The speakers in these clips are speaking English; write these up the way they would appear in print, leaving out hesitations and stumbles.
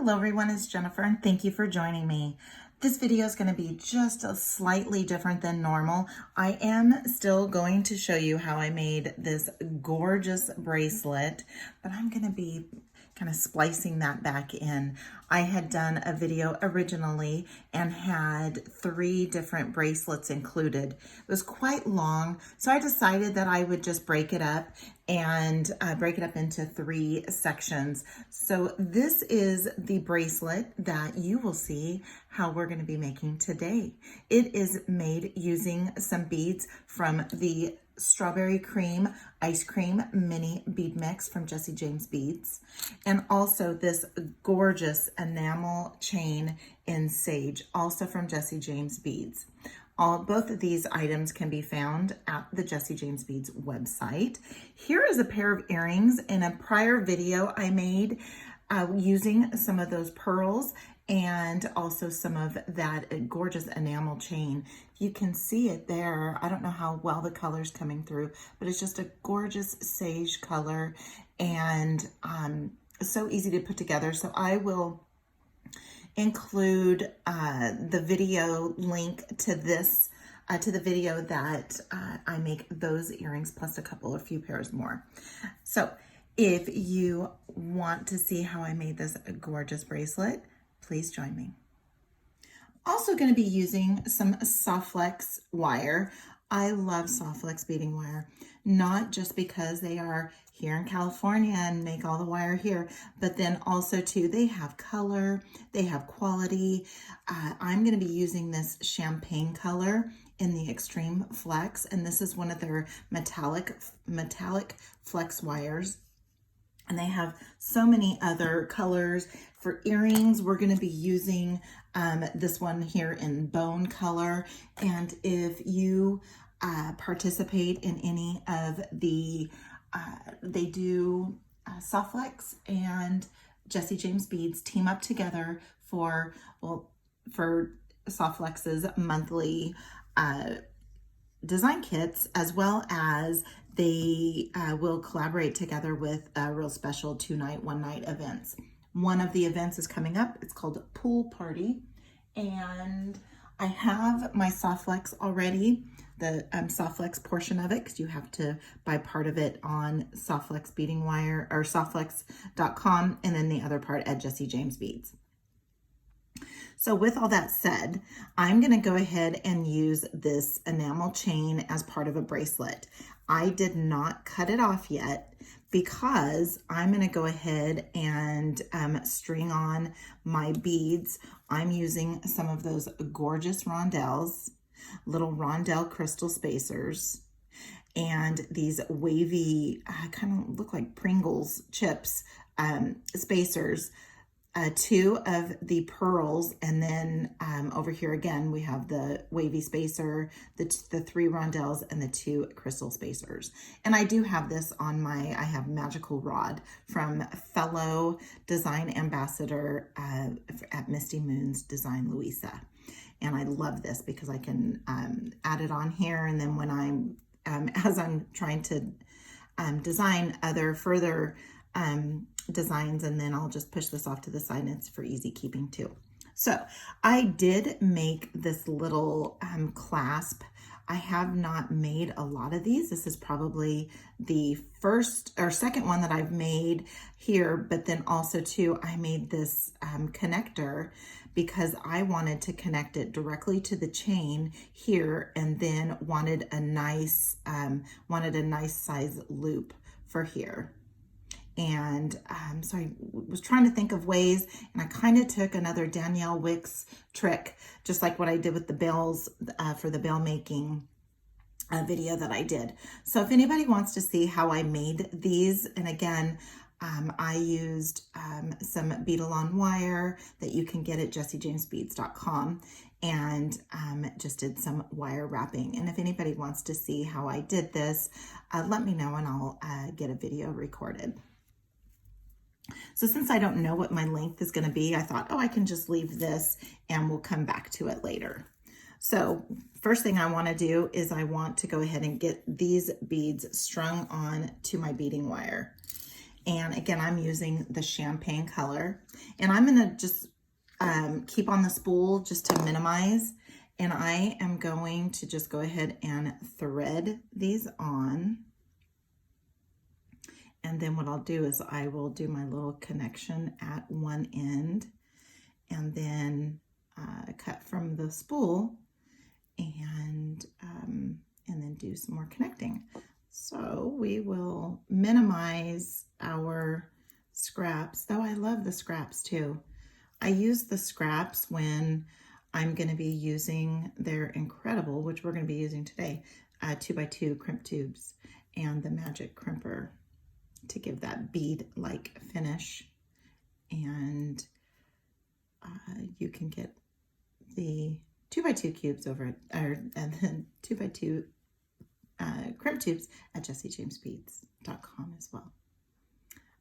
Hello everyone, it's Jennifer and thank you for joining me. This video is going to be just a slightly different than normal. I am still going to show you how I made this gorgeous bracelet, but I'm going to be kind of splicing that back in. I had done a video originally and had 3 different bracelets included. It was quite long, so I decided that I would just break it up and break it up into 3 sections. So this is the bracelet that you will see how we're going to be making today. It is made using some beads from the Strawberry Cream Ice Cream Mini Bead Mix from Jessie James Beads, and also this gorgeous enamel chain in Sage, also from Jessie James Beads. Both of these items can be found at the Jessie James Beads website. Here is a pair of earrings. In a prior video I made using some of those pearls and also some of that gorgeous enamel chain. You can see it there. I don't know how well the color's coming through, but it's just a gorgeous sage color and so easy to put together. So I will include the video link to this, to the video that I make those earrings plus a few pairs more. So if you want to see how I made this gorgeous bracelet, please join me. Also going to be using some Soft Flex wire. I love Soft Flex beading wire, not just because they are here in California and make all the wire here, but then also too, they have color, they have quality. I'm going to be using this champagne color in the Extreme Flex, and this is one of their metallic flex wires. And they have so many other colors. For earrings, we're going to be using this one here in bone color. And if you participate in any of the, they do Soft Flex and Jessie James Beads team up together for Soft Flex's monthly design kits, as well as they will collaborate together with real special 2-night, 1-night events. One of the events is coming up. It's called Pool Party, and I have my Soft Flex already, the Soft Flex portion of it, because you have to buy part of it on Soft Flex Beading Wire or softflex.com, and then the other part at Jessie James Beads. So with all that said, I'm going to go ahead and use this enamel chain as part of a bracelet. I did not cut it off yet because I'm going to go ahead and string on my beads. I'm using some of those gorgeous rondelles, little rondelle crystal spacers, and these wavy, kind of look like Pringles chips, spacers. 2 of the pearls, and then over here again we have the wavy spacer, the 3 rondelles, and the 2 crystal spacers. And I do have this on I have Magical Rod from fellow design ambassador at Misty Moon's Design, Louisa. And I love this because I can add it on here, and then when I'm as I'm trying to design further designs, and then I'll just push this off to the side, and it's for easy keeping too. So I did make this little clasp. I have not made a lot of these. This is probably the first or second one that I've made here, but then also too, I made this connector because I wanted to connect it directly to the chain here, and then wanted a nice size loop for here. And so I was trying to think of ways, and I kind of took another Danielle Wicks trick, just like what I did with the bells for the bell making video that I did. So if anybody wants to see how I made these, and again, I used some bead-along wire that you can get at jessiejamesbeads.com, and just did some wire wrapping. And if anybody wants to see how I did this, let me know and I'll get a video recorded. So since I don't know what my length is going to be, I thought, oh, I can just leave this and we'll come back to it later. So first thing I want to do is I want to go ahead and get these beads strung on to my beading wire. And again, I'm using the champagne color, and I'm gonna just keep on the spool just to minimize. And I am going to just go ahead and thread these on. And then what I'll do is I will do my little connection at one end, and then cut from the spool, and then do some more connecting. So we will minimize our scraps, though I love the scraps too. I use the scraps when I'm going to be using their incredible, which we're going to be using today, 2x2 crimp tubes and the magic crimper to give that bead-like finish. And you can get the 2x2 cubes over and then 2x2 crimp tubes at jessiejamesbeads.com as well.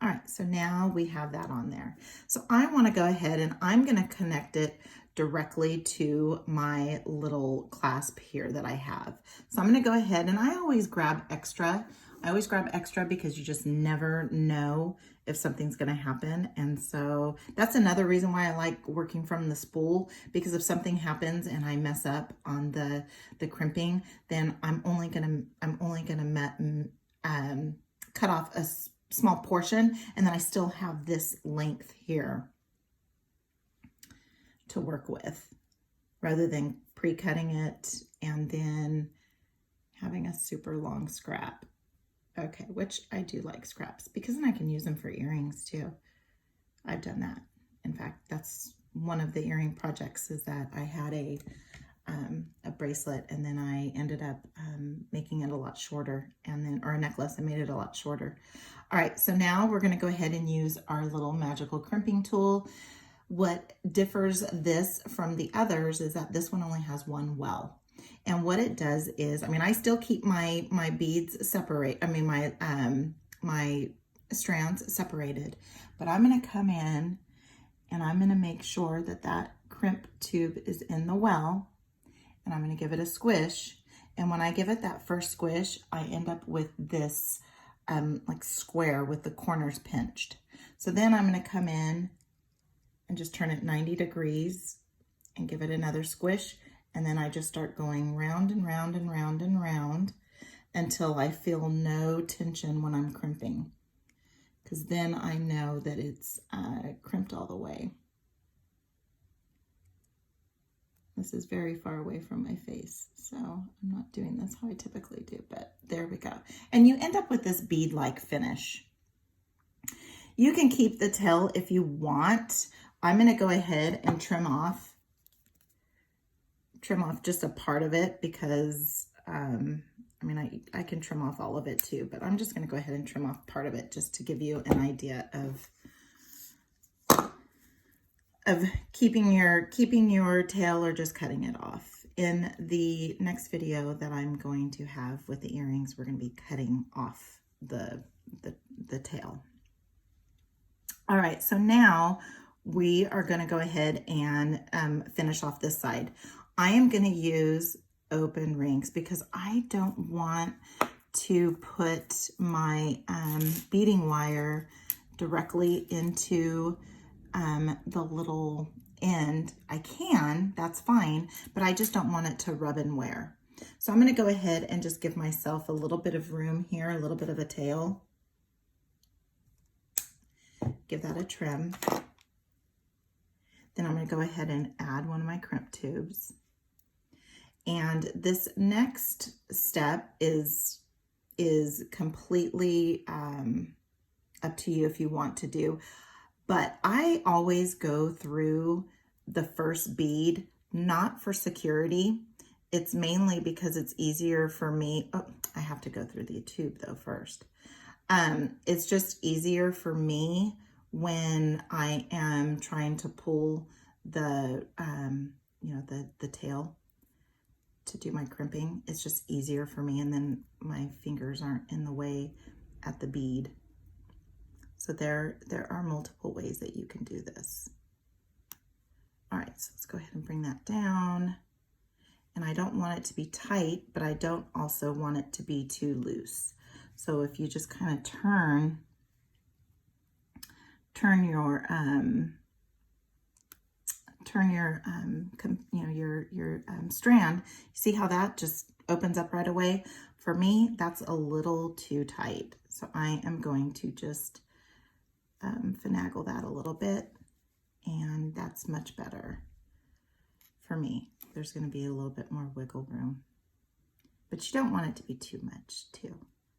All right, so now we have that on there. So I want to go ahead and I'm going to connect it directly to my little clasp here that I have. So I'm going to go ahead, and I always grab extra. I always grab extra because you just never know if something's going to happen. And so that's another reason why I like working from the spool, because if something happens and I mess up on the crimping, then I'm only going to cut off a small portion, and then I still have this length here to work with, rather than pre-cutting it and then having a super long scrap. Okay, which I do like scraps because then I can use them for earrings too. I've done that. In fact, that's one of the earring projects, is that I had a bracelet, and then I ended up making it a lot shorter, and then, or a necklace, I made it a lot shorter. All right, so now we're gonna go ahead and use our little magical crimping tool. What differs this from the others is that this one only has one well. And what it does is, I mean, I still keep my beads separate, my strands separated, but I'm gonna come in and I'm gonna make sure that that crimp tube is in the well, and I'm gonna give it a squish. And when I give it that first squish, I end up with this like square with the corners pinched. So then I'm gonna come in and just turn it 90 degrees and give it another squish. And then I just start going round and round and round and round until I feel no tension when I'm crimping, because then I know that it's crimped all the way. This is very far away from my face, so I'm not doing this how I typically do, but there we go. And you end up with this bead-like finish. You can keep the tail if you want. I'm gonna go ahead and trim off just a part of it, because I mean, I can trim off all of it too, but I'm just going to go ahead and trim off part of it just to give you an idea of keeping your tail or just cutting it off. In the next video that I'm going to have with the earrings, we're going to be cutting off the tail. All right, so now we are going to go ahead and finish off this side. I am going to use open rings because I don't want to put my beading wire directly into the little end. I can, that's fine, but I just don't want it to rub and wear. So I'm going to go ahead and just give myself a little bit of room here, a little bit of a tail. Give that a trim. Then I'm going to go ahead and add one of my crimp tubes. And this next step is completely up to you if you want to do. But I always go through the first bead, not for security. It's mainly because it's easier for me. Oh, I have to go through the tube though first. It's just easier for me when I am trying to pull the, the tail to do my crimping. It's just easier for me, and then my fingers aren't in the way at the bead. So there are multiple ways that you can do this. All right, so let's go ahead and bring that down. And I don't want it to be tight, but I don't also want it to be too loose. So if you just kind of turn turn your strand, see how that just opens up right away? For me, that's a little too tight. So I am going to just finagle that a little bit, and that's much better for me. There's going to be a little bit more wiggle room, but you don't want it to be too much too.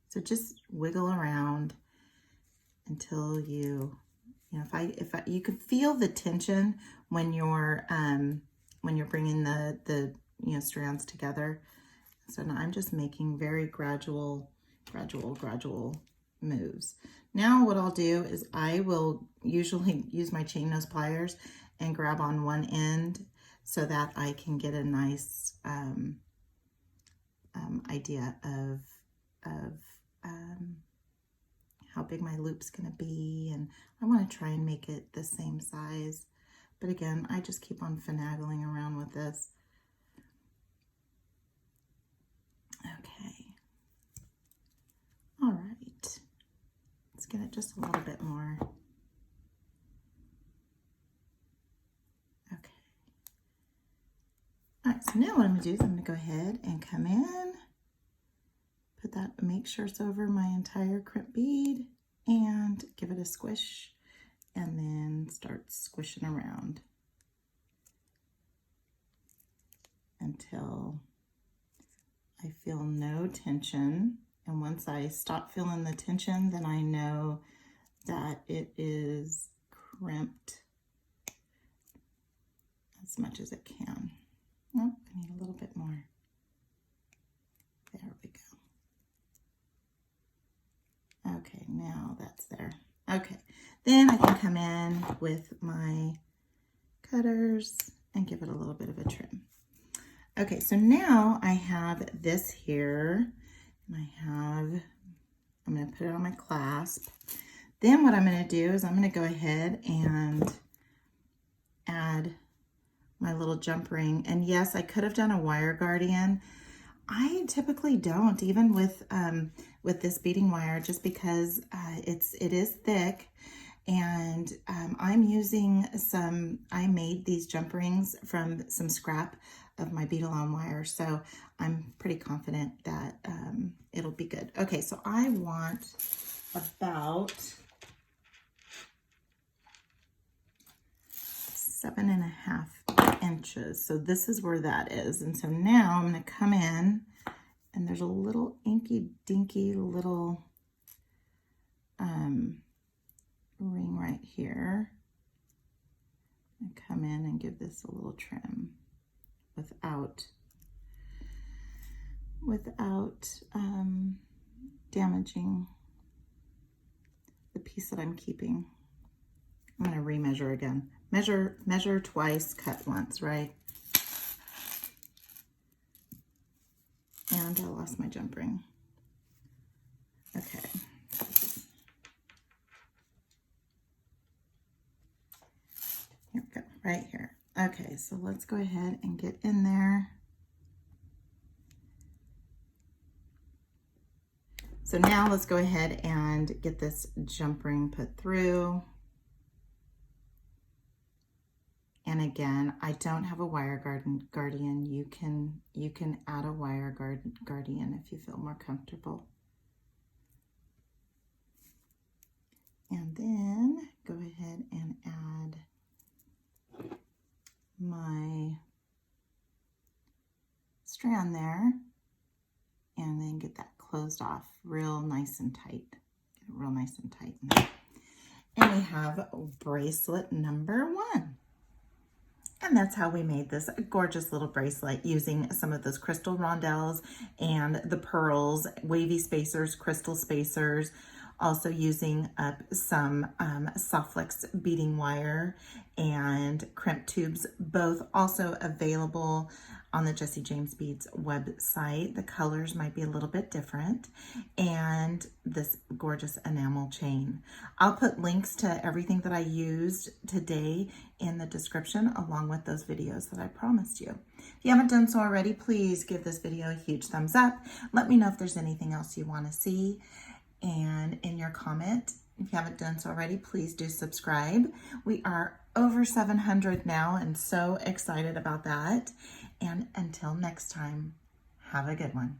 So just wiggle around until you you could feel the tension when you're bringing the strands together. So now I'm just making very gradual moves. Now what I'll do is I will usually use my chain nose pliers and grab on one end so that I can get a nice idea of how big my loop's going to be, and I want to try and make it the same size. But again, I just keep on finagling around with this. Okay. All right. Let's get it just a little bit more. Okay. All right, so now what I'm going to do is I'm going to go ahead and come in, put that, make sure it's over my entire crimp bead, and give it a squish, and then start squishing around until I feel no tension. And once I stop feeling the tension, then I know that it is crimped as much as it can. Oh, I need a little bit more. There we go. Okay, now that's there. Okay, then I can come in with my cutters and give it a little bit of a trim. Okay, so now I have this here, and I'm going to put it on my clasp. Then what I'm going to do is I'm going to go ahead and add my little jump ring. And yes, I could have done a wire guardian. I typically don't, even with this beading wire, just because it is thick. And I'm using I made these jump rings from some scrap of my bead-along wire, so I'm pretty confident that it'll be good. Okay, so I want about 7.5 inches. So this is where that is. And so now I'm going to come in, and there's a little inky dinky little ring right here. And come in and give this a little trim without damaging the piece that I'm keeping. I'm going to remeasure again. Measure twice, cut once, right? And I lost my jump ring. Okay. Here we go, right here. Okay, so let's go ahead and get in there. So now let's go ahead and get this jump ring put through. And again, I don't have a wire guardian. You can add a wire guardian if you feel more comfortable. And then go ahead and add my strand there, and then get that closed off real nice and tight. Get it real nice and tight in there. And we have bracelet number 1. And that's how we made this gorgeous little bracelet using some of those crystal rondelles and the pearls, wavy spacers, crystal spacers, also using up some Softflex beading wire and Crimp Tubes, both also available on the Jessie James Beads website. The colors might be a little bit different, and this gorgeous enamel chain. I'll put links to everything that I used today in the description, along with those videos that I promised you. If you haven't done so already, please give this video a huge thumbs up. Let me know if there's anything else you want to see, and in your comment, If you haven't done so already, please do subscribe. We are over 700 now and so excited about that. And until next time, have a good one.